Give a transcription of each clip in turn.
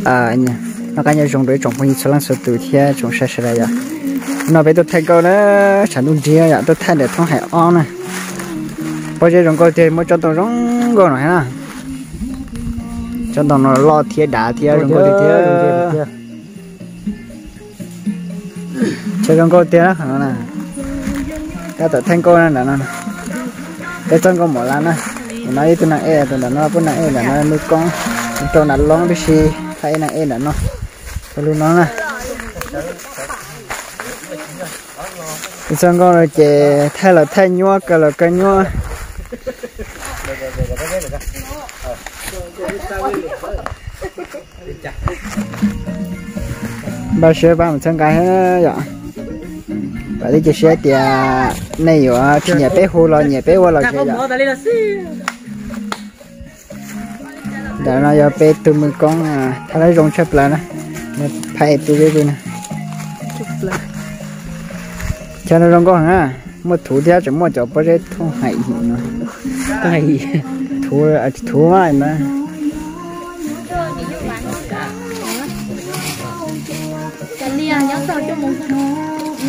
à nhỉ nó cái nhà trồng đối trồng phong số lần số tuổi thì trồng sai sai rồi nó bây giờ thay câu đó sản lượng chia ya tôi thay để thông hải on này bây giờ trồng câu thì mới cho tôi giống câu này nè cho tôi nó lo thiệt đã thiệt trồng câu thì thiệt chơi trồng câu thiệt đó nó nè cái tôi thay câu này là nó cái trồng câu một lần nè nó ấy tôi nãy tôi đã nó vẫn nãy là nó nuôi con cho nó lon cái gì hay nãy là nó tôi luôn nó nè xong con rồi chè thay là thay nhua cái là cái nhua ba xe ba một chân cái hết vậy và đi xe thì này rồi thì nhà bé hồ là nhà bé hồ là xe để nó giờ bé từ mình con thay lấy rong chép lại nè phải từ đây nè cho nó rong con ha một thủ theo chỉ một chỗ bao giờ thu hay gì nữa hay thu mai mà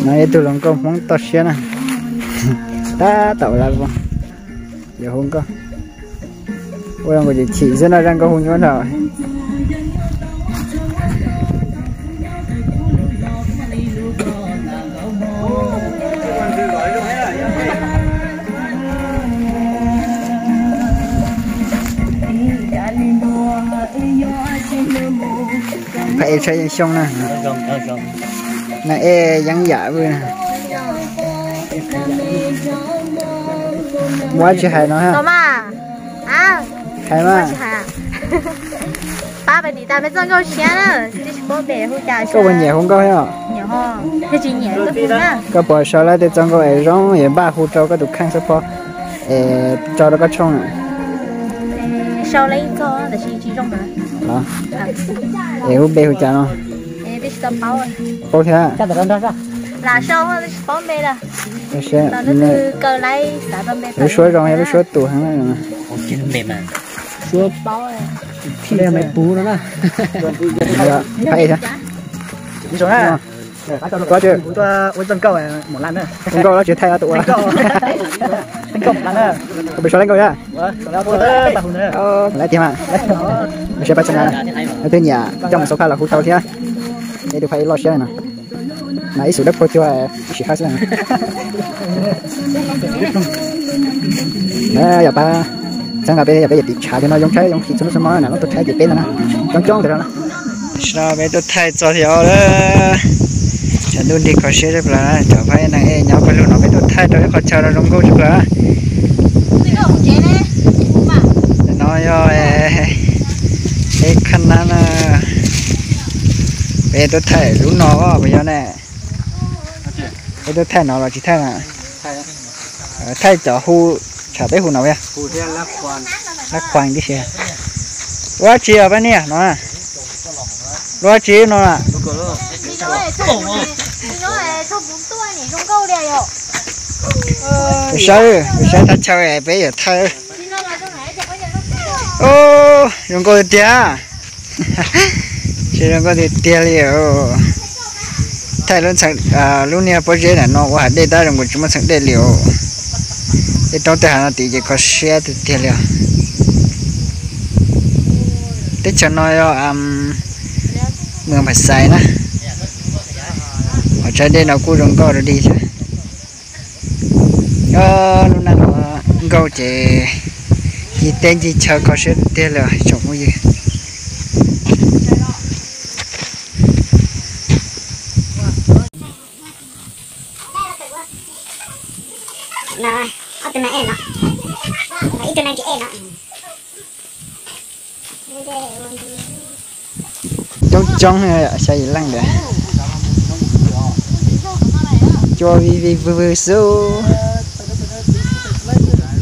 này từ rong con món to xíu nè ta tạo ra không giờ không có ôi ông có gì chỉ rất là đang có hôn cho rồi phải chơi xong nè này vắng dạ vừa nè quá chị hay nói ha hay mà ba bảy tỷ ta mới挣够钱了，这是宝贝回家。có bao nhiêu không có hả? nhiều ha, thế chỉ nhiều rất nhiều á. Có bỏ sau lại để挣够ấy rong, ấy ba hút cho cái đồ khăn sắp bỏ, cho nó có trông à. sau lấy cho, là chỉ rong mà. Đó. Hút bê hút cha nó. Biết sao bao rồi. Bao thế à? Là sau là bao bê là. Nó từ cờ lấy xả bao bê. Cái số rong hay cái số tủ hàng này. Chín mềm mà. Số bao rồi. Đây mày bú nó nè. Hay thế. Đi xuống ha. Có chưa? Tôi chân câu này một lần nữa. Chân câu nó chỉ thay ra tụ à? Chân câu một lần nữa. Có bị số lên câu nhá? Lấy tiền à? Mình sẽ bắt chân này. Ở trên nhà trong một số khai là khu thao thế. Đây được phải lo xe này nè. Nãy số đất cô cho chỉ khai này. Đấy, giờ ba. Chẳng là bây giờ bị trả cho nó giống trái giống khi chúng nó món nào nó tôi thấy gì bên nè trong trong thì đó sao bây tôi thay cho thì đó chẳng luôn đi có xe được là chẳng phải này nhau phải luôn nó bây tôi thay cho cái khó chờ nó trong câu được là nói cho cái khăn nó bây tôi thay lúc nó bây giờ này bây tôi thay nó là chỉ thay là thay cho hu chả thấy hồn nào vậy? Lắc khoan cái xe. Quá chi ở bên này nó à? Quá chi nó à? Sao ta chơi bây giờ thay? Ô, dùng câu tia. Chỉ dùng câu tia liệu. Thay luôn sang luôn nha, bây giờ là nó quá đây ta dùng một chúng sang đây liệu. Để trong thời hạn thì chỉ có xe từ tiền liệu. Để cho nó người phải xài nè. Ở trên đây nào cô rong co rồi đi chứ. Lúc nào câu chỉ tên chỉ chờ có xe tiền liệu trồng cái gì. Này. Ở này nè. Ở trên này chị nè. Trong xây lăng đấy. Cho vi vừa số.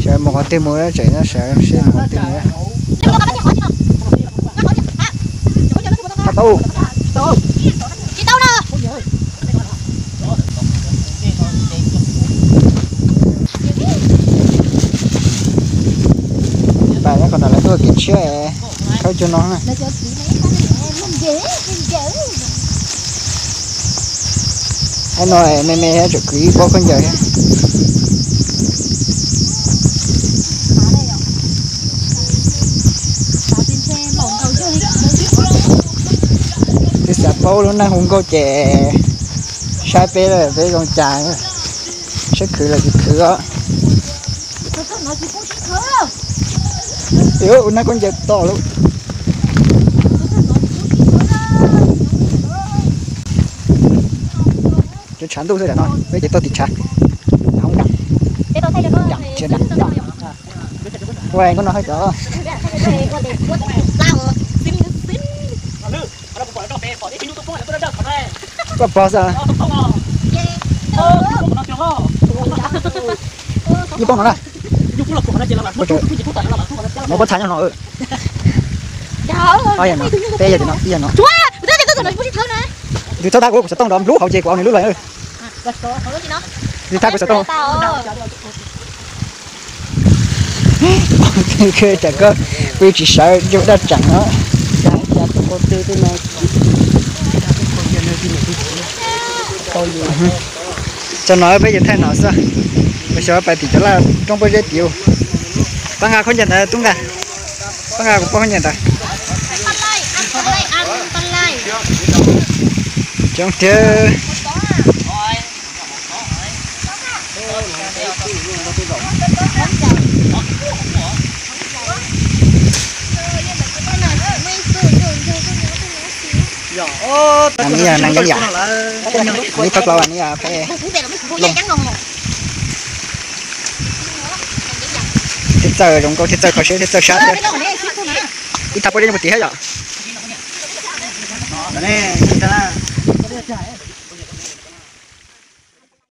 Trời một con tim mũi nó chạy nó sợ xem một con tim mũi. Tao. Chị tao nè. Bài nó còn là tôi kiểm tra khâu cho nó này. anh nói mẹ chụp quý có con giờ cái sạp bao luôn na không có chè sai bé rồi bé con trai sẽ khử là gì khử á yếu nó con dẹp to luôn cho chán đâu rồi nó bây giờ tôi thì chán không đặng đặng chưa đặng quay có nói hết rồi có bao giờ đi bông nó này nó có thằng nó bây giờ nó bây giờ nó thì sao ta cũng sẽ tông đom lúa hậu chè của ông này lúa lại ơi thì ta cũng sẽ tông cái chả có vì chỉ sợ chỗ đã chẳng nó cho nói bây giờ thay nó sao bây giờ phải thì cho là trong bây giờ tiêu băng hà không nhận là tung cả băng hà cũng không nhận ta trong chơi anh ấy là năng giống giả mấy phát lâu anh ấy là phải lông thiết giờ trong câu thiết giờ có sẽ thiết giờ sát đấy ít thắp qua đây một tí hết rồi nè, chúng ta